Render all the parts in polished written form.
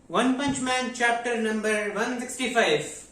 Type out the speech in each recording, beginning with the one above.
One Punch Man chapter number 165.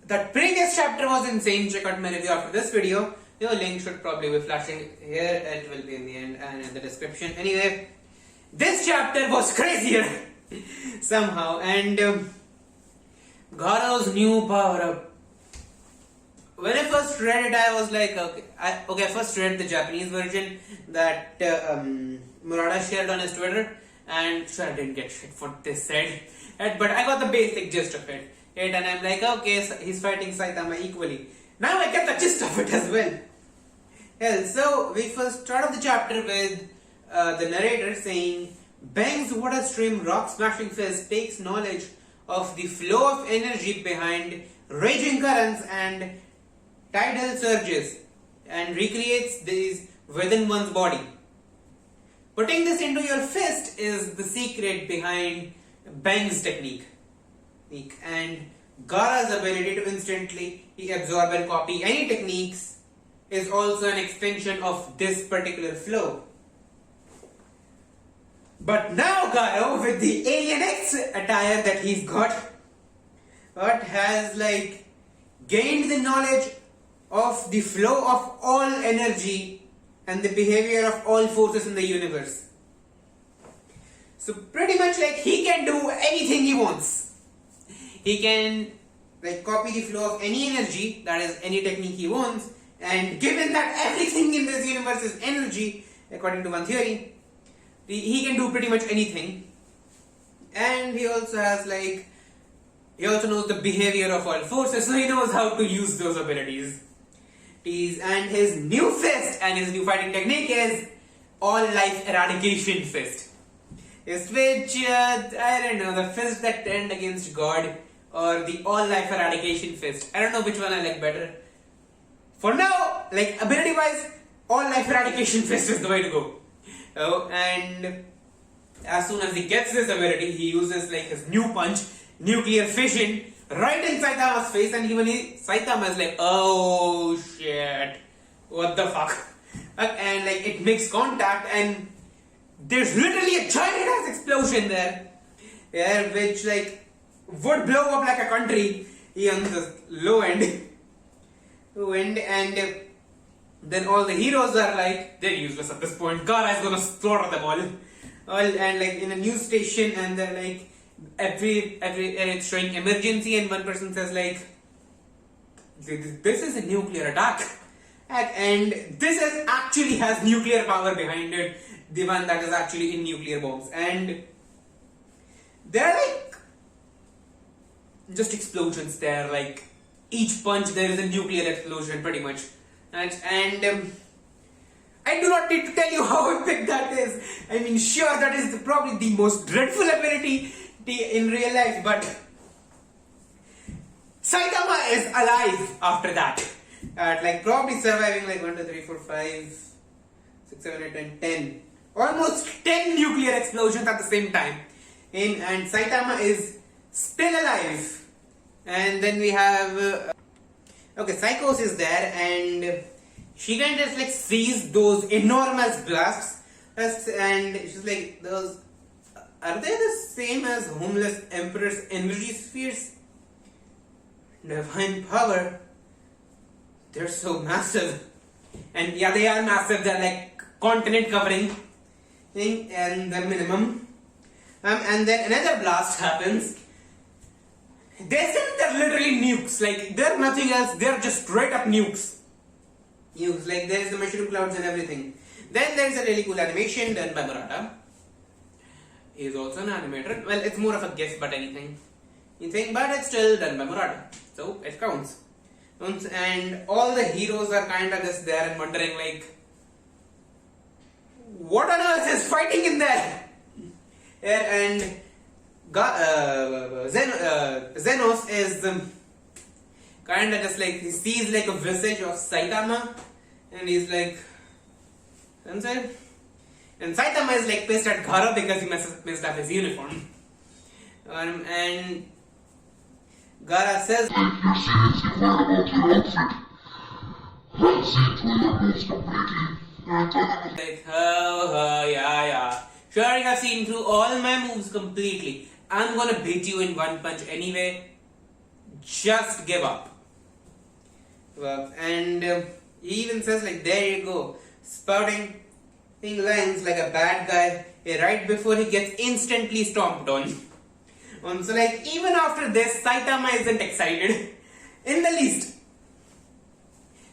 That previous chapter was insane. Check out my review after this video. Your link should probably be flashing here. It will be in the end and in the description. Anyway, this chapter was crazier somehow. And Gaara's new power up. When I first read it, I was like, okay. I first read the Japanese version that Murata shared on his Twitter. And sure, I didn't get shit for this said, but I got the basic gist of it. And I'm like, okay, so he's fighting Saitama equally. Now I get the gist of it as well. Well, so we first start off the chapter with the narrator saying, Bang's water stream rock smashing fist takes knowledge of the flow of energy behind raging currents and tidal surges and recreates these within one's body. Putting this into your fist is the secret behind Bang's technique. And Gaara's ability to instantly absorb and copy any techniques is also an extension of this particular flow. But now Gaara, with the Alien X attire that he's got, has gained the knowledge of the flow of all energy and the behavior of all forces in the universe. So pretty much he can do anything he wants. He can copy the flow of any energy, that is any technique he wants, and given that everything in this universe is energy, according to one theory, he can do pretty much anything. And he also has he also knows the behavior of all forces, so he knows how to use those abilities. And his new fist and his new fighting technique is all life eradication fist. Which, I don't know, the fist that turned against God or the all life eradication fist. I don't know which one I like better. For now, ability wise, all life eradication fist is the way to go. Oh, and as soon as he gets this ability, he uses his new punch, nuclear fission, right in Saitama's face, and even Saitama is like, oh shit, what the fuck? And it makes contact, and there's literally a giant ass explosion there, which would blow up like a country on the low end. And then all the heroes are they're useless at this point. Gaara is gonna slaughter them all. And in a news station, and they're every it's showing emergency, and one person says this is a nuclear attack, and this actually has nuclear power behind it, the one that is actually in nuclear bombs, and there are just explosions there, each punch there is a nuclear explosion pretty much, and I do not need to tell you how epic that is. I mean, sure, that is probably the most dreadful ability in real life, but Saitama is alive after that, at probably surviving 1, 2, 3, 4, 5, 6, 7, 8, 9, 10, almost 10 nuclear explosions at the same time, and Saitama is still alive. And then we have Psychos is there, and she kind of sees those enormous blasts, and she's those. Are they the same as Homeless Emperor's energy spheres? Divine power. They're so massive. And yeah, they are massive. They're continent covering thing, and the minimum. And then another blast happens. They're literally nukes. They're nothing else. They're just straight up nukes. There's the mushroom clouds and everything. Then there's a really cool animation done by Murata. He is also an animator. Well, it's more of a gift, but anything, but it's still done by Murata, so it counts. And all the heroes are kind of just there and wondering what on earth is fighting in there? And Zenos is kind of just he sees a visage of Saitama, and he's Sensei. And Saitama is pissed at Gaara because he messed up his uniform. And Gaara says, You're seriously worried about your outfit? That seems to be most completely. oh, yeah. Sure, you have seen through all my moves completely. I'm gonna beat you in one punch anyway. Just give up. Well, and he even says like, there you go, spouting lines like a bad guy right before he gets instantly stomped on. So like, even after this, Saitama isn't excited in the least.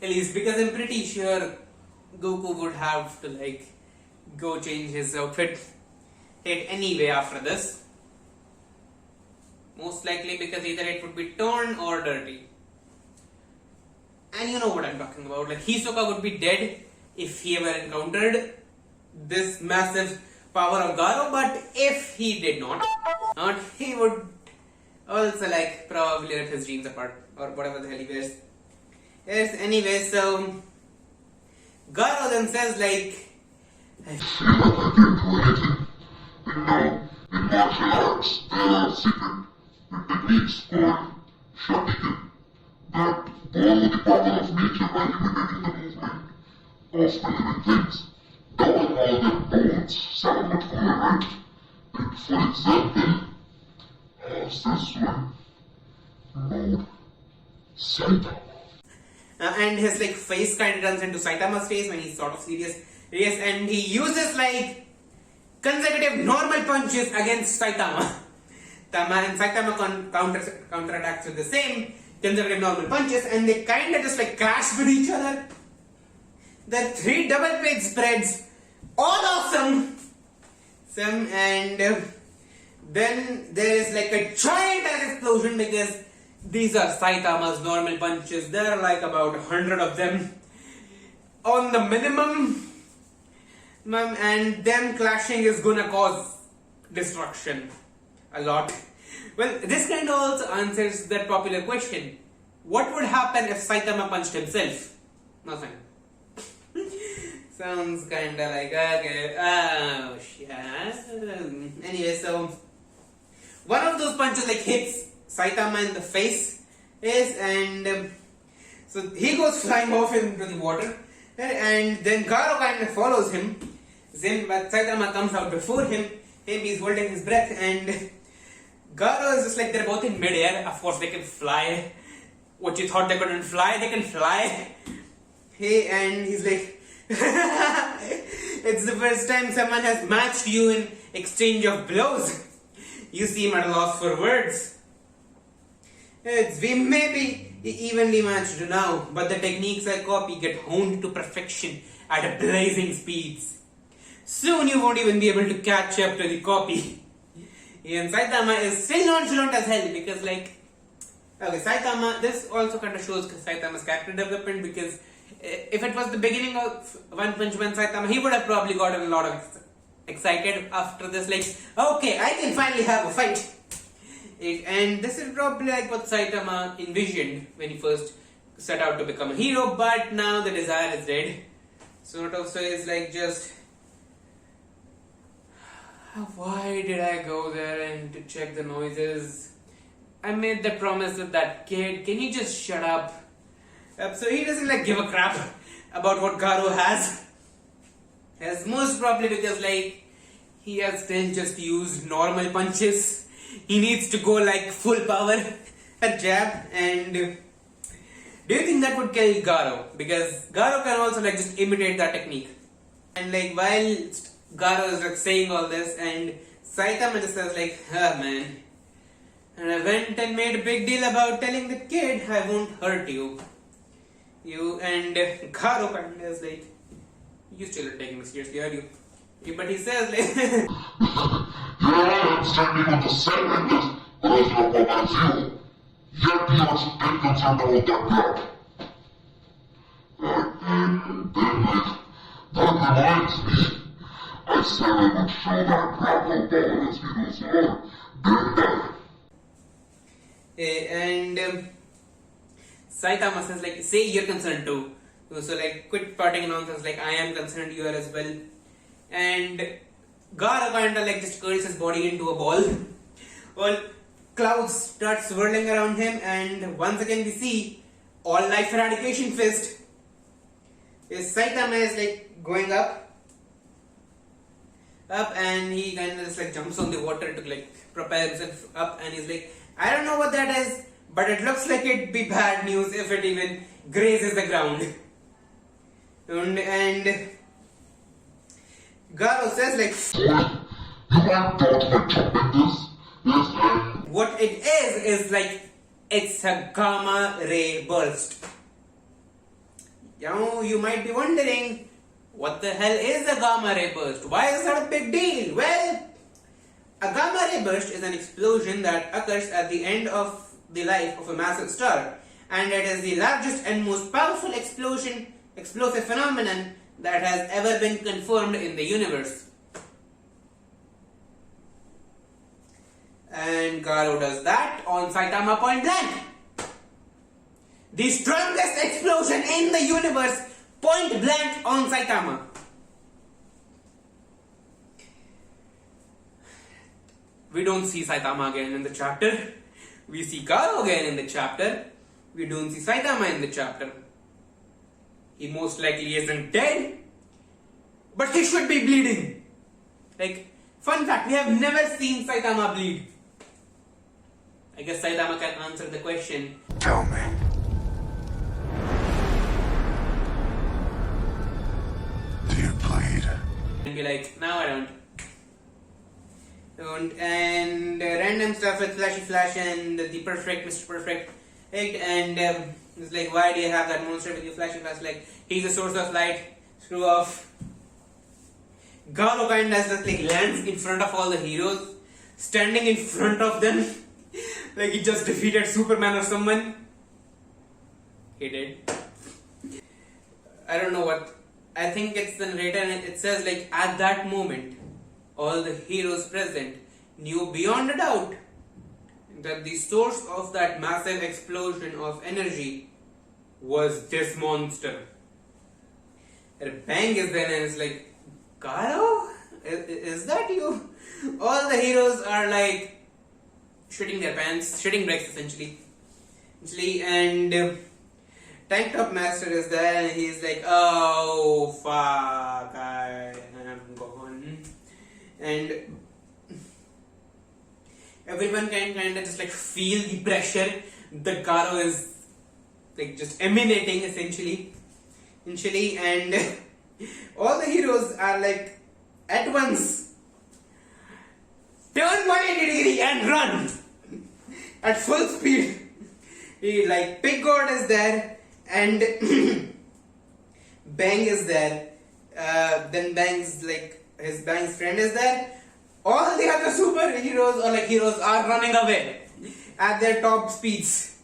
At least because I'm pretty sure Goku would have to like go change his outfit anyway after this. Most likely because either it would be torn or dirty. And you know what I'm talking about. Like, Hisoka would be dead if he ever encountered this massive power of Garo, but if he did not, he would also like probably rip his dreams apart or whatever the hell he wears. Yes, anyway, so Garo then says like, I feel like I didn't do anything. You know, in martial arts, there are secret techniques called shakiken that borrow the power of nature by imitating the movement of the living things. Don't all their bones somewhat coherent. And for example, how's this one? Mode Saitama. And his like face kind of turns into Saitama's face when he's sort of serious. Yes, and he uses like consecutive normal punches against Saitama. And Saitama counterattacks with the same consecutive normal punches, and they kind of just like clash with each other. The 3 double page spreads, all awesome. And then there is like a giant explosion because these are Saitama's normal punches. There are like about 100 of them on the minimum. And them clashing is gonna cause destruction a lot. Well, this kind of also answers that popular question. What would happen if Saitama punched himself? Nothing. Sounds kinda like, okay, oh shit. Anyway, so one of those punches like hits Saitama in the face, and so he goes flying off into the water, and then Garo kind of follows him. But Saitama comes out before him. He's holding his breath, and Garo is just like, they're both in mid-air. Of course, they can fly. What you thought they couldn't fly, they can fly. And he's like, it's the first time someone has matched you in exchange of blows. You seem at a loss for words. We may be evenly matched now, but the techniques I copy get honed to perfection at blazing speeds. Soon you won't even be able to catch up to the copy. And Saitama is still nonchalant as hell because like, okay, Saitama, this also kind of shows Saitama's character development, because if it was the beginning of One Punch Man Saitama, he would have probably gotten a lot of excited after this, like, okay, I can finally have a fight. And this is probably like what Saitama envisioned when he first set out to become a hero, but now the desire is dead. Sort of, so it's like just, why did I go there and to check the noises? I made the promise with that kid, can you just shut up? So he doesn't like give a crap about what Garo has. As most probably because like he has still just used normal punches. He needs to go like full power, a jab. And do you think that would kill Garo? Because Garo can also like just imitate that technique. And like while Garo is like saying all this, and Saitama just says like, man, and I went and made a big deal about telling the kid I won't hurt you. And Garo kind of is like, you still are taking me seriously, are you? But he says like, I'm standing on the same end as you, yet you are still concerned about that blood. And then like, that reminds me, I said I would show that blood how powerless heroes are, didn't I? And Saitama says like, say you're concerned too. So like, quit spouting nonsense, like I am concerned, you are as well. And Garo kinda like just curls his body into a ball. Well, clouds start swirling around him, and once again we see all life eradication fist. Saitama is like going up, up, and he kind of just like jumps on the water to like propel himself up, and he's like, I don't know what that is, but it looks like it'd be bad news if it even grazes the ground. And Garo says like, You might thought of jumping this. Yes, and what it is like, it's a gamma ray burst. You might be wondering, what the hell is a gamma ray burst? Why is that a big deal? Well, a gamma ray burst is an explosion that occurs at the end of the life of a massive star, and it is the largest and most powerful explosive phenomenon that has ever been confirmed in the universe. And Garo does that on Saitama point blank. The strongest explosion in the universe, point blank on Saitama. We don't see Saitama again in the chapter. We see Garo again in the chapter. We don't see Saitama in the chapter. He most likely isn't dead, but he should be bleeding. Like, fun fact, we have never seen Saitama bleed. I guess Saitama can answer the question. Tell me. Do you bleed? And be like, no, I don't. And random stuff with Flashy Flash and the perfect Mr. Perfect. Right? And it's like, why do you have that monster with you, Flashy Flash? Like, he's a source of light. Screw off. Garo kind of just like lands in front of all the heroes, standing in front of them, like he just defeated Superman or someone. He did. I don't know what. I think it's the narrator, and it says like, at that moment, all the heroes present knew beyond a doubt that the source of that massive explosion of energy was this monster. And Bang is there and it's like, Garo? Is that you? All the heroes are like shitting their pants, shitting bricks essentially. And Tank Top Master is there and he's like, oh fuck, I am gone. And everyone can kind of just like feel the pressure that Garo is like just emanating essentially. And all the heroes are like at once turn 180 degree and run at full speed. Like Pig God is there and Bang is there. Then Bang's friend is there. All the other superheroes or like heroes are running away at their top speeds.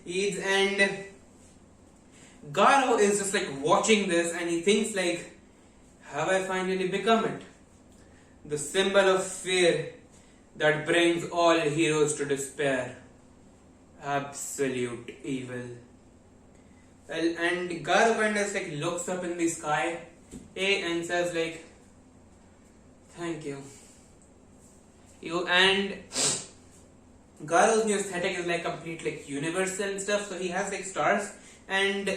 And Garo is just like watching this and he thinks like, have I finally become it? The symbol of fear that brings all heroes to despair. Absolute evil. Well, and Garo kind of like looks up in the sky and says like, thank you. And Garo's new aesthetic is like complete like universal and stuff, so he has like stars, and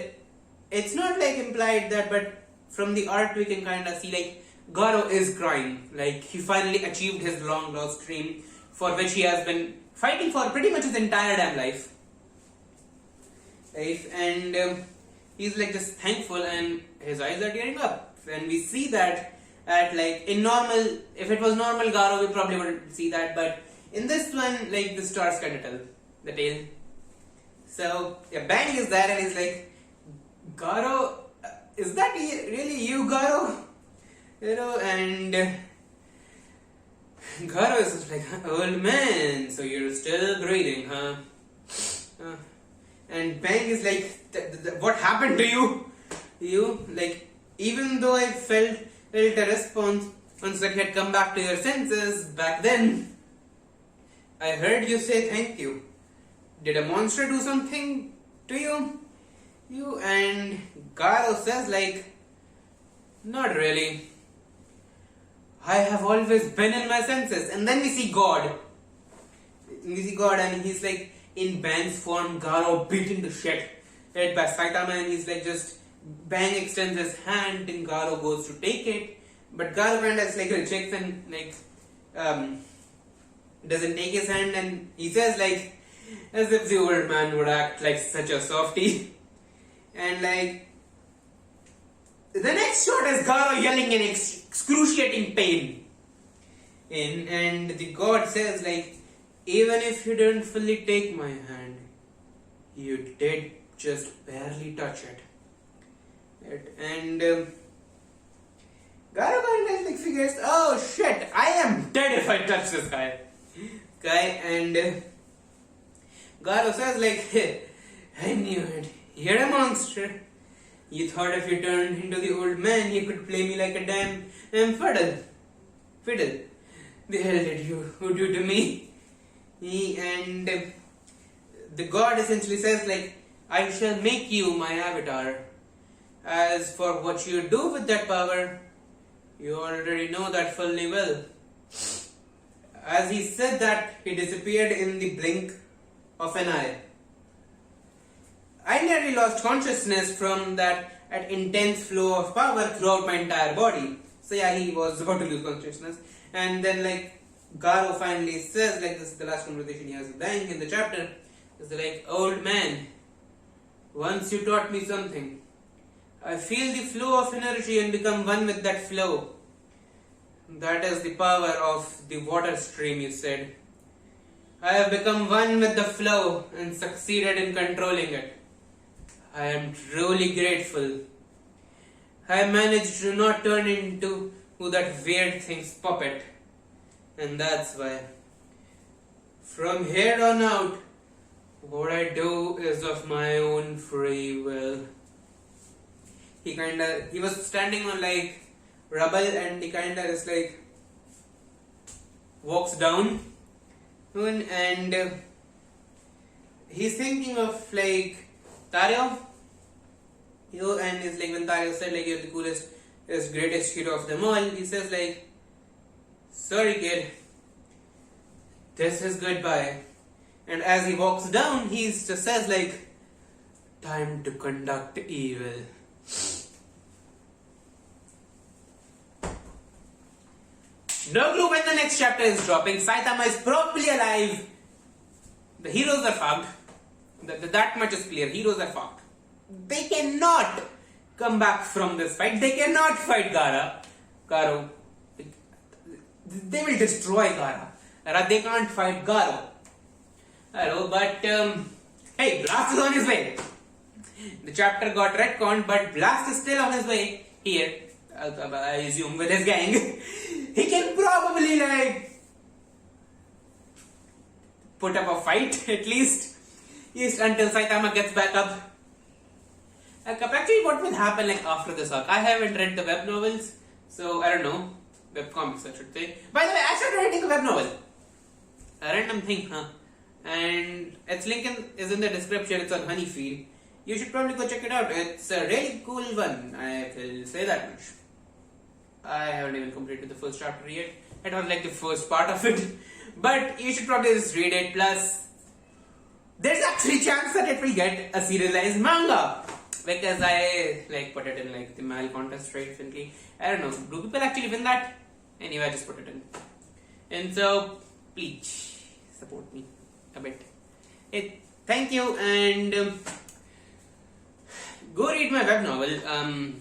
it's not like implied that, but from the art we can kind of see like Garo is crying, like he finally achieved his long lost dream for which he has been fighting for pretty much his entire damn life. Right? And he's like just thankful and his eyes are tearing up, and we see that at like in normal, if it was normal Garo we probably wouldn't see that, but in this one like the stars kind of tell the tale. So yeah, Bang is there and he's like, Garo, is that really you, Garo? And Garo is just like, old man, so you're still breathing, huh? And Bang is like, what happened to you? Like, even though I felt a response once that you had come back to your senses back then, I heard you say thank you. Did a monster do something to you? And Garo says like, not really. I have always been in my senses. And then we see God. And he's like in Bang's form, Garo beating the shit right by Saitama, and he's like just Bang extends his hand and Garo goes to take it, But Garo kind of like rejects and like doesn't take his hand, and he says like as if the old man would act like such a softie. And like the next shot is Garo yelling in excruciating pain. And the god says like, even if you didn't fully take my hand, you did just barely touch it. And Garo kind of like figures, oh shit, I am dead if I touch this guy. And Garo says like, hey, I knew it. You're a monster. You thought if you turned into the old man, you could play me like a damn fiddle. The hell did you do to me? And the god essentially says like, I shall make you my avatar. As for what you do with that power, you already know that fully well. As he said that, he disappeared in the blink of an eye. I nearly lost consciousness from that intense flow of power throughout my entire body. So yeah, he was about to lose consciousness. And then like Garo finally says, like this is the last conversation he has with Dang in the chapter, is like, old man, once you taught me something. I feel the flow of energy and become one with that flow. That is the power of the water stream, you said. I have become one with the flow and succeeded in controlling it. I am truly grateful. I managed to not turn into that weird thing's puppet. And that's why. From here on out, what I do is of my own free will. He was standing on like rubble, and he kinda is like walks down and he's thinking of like Tario. And he's like, when Tario said like, you're the coolest, greatest hero of them all, he says like, sorry kid, this is goodbye. And as he walks down, he just says like, time to conduct evil. No clue when the next chapter is dropping. Saitama is probably alive. The heroes are fucked. That much is clear. Heroes are fucked. They cannot come back from this fight. They cannot fight Garo. They will destroy Gara. They can't fight Garo. But hey, Blast is on his way. The chapter got retconned, but Blast is still on his way here. I assume with his gang. He can probably like put up a fight at least until Saitama gets back up. Actually, what will happen like after this arc? I haven't read the web novels, so I don't know. Web comics, I should say. By the way, I started writing a web novel. A random thing, huh? And its link is in the description. It's on Honeyfeed. You should probably go check it out. It's a really cool one. I will say that much. I haven't even completed the first chapter yet. It was like the first part of it. But you should probably just read it. Plus, there's actually a chance that it will get a serialized manga. Because I like put it in like the Mal contest recently. I don't know. Do people actually win that? Anyway, I just put it in. And so, please support me a bit. Hey, thank you, and go read my web novel.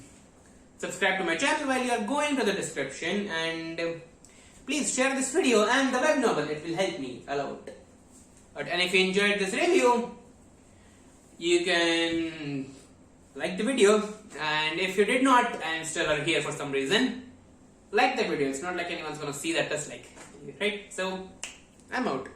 Subscribe to my channel while you are going to the description, and please share this video and the web novel. It will help me a lot. And if you enjoyed this review, you can like the video, and if you did not and still are here for some reason, like the video. It's not like anyone's gonna see that dislike, right? So I'm out.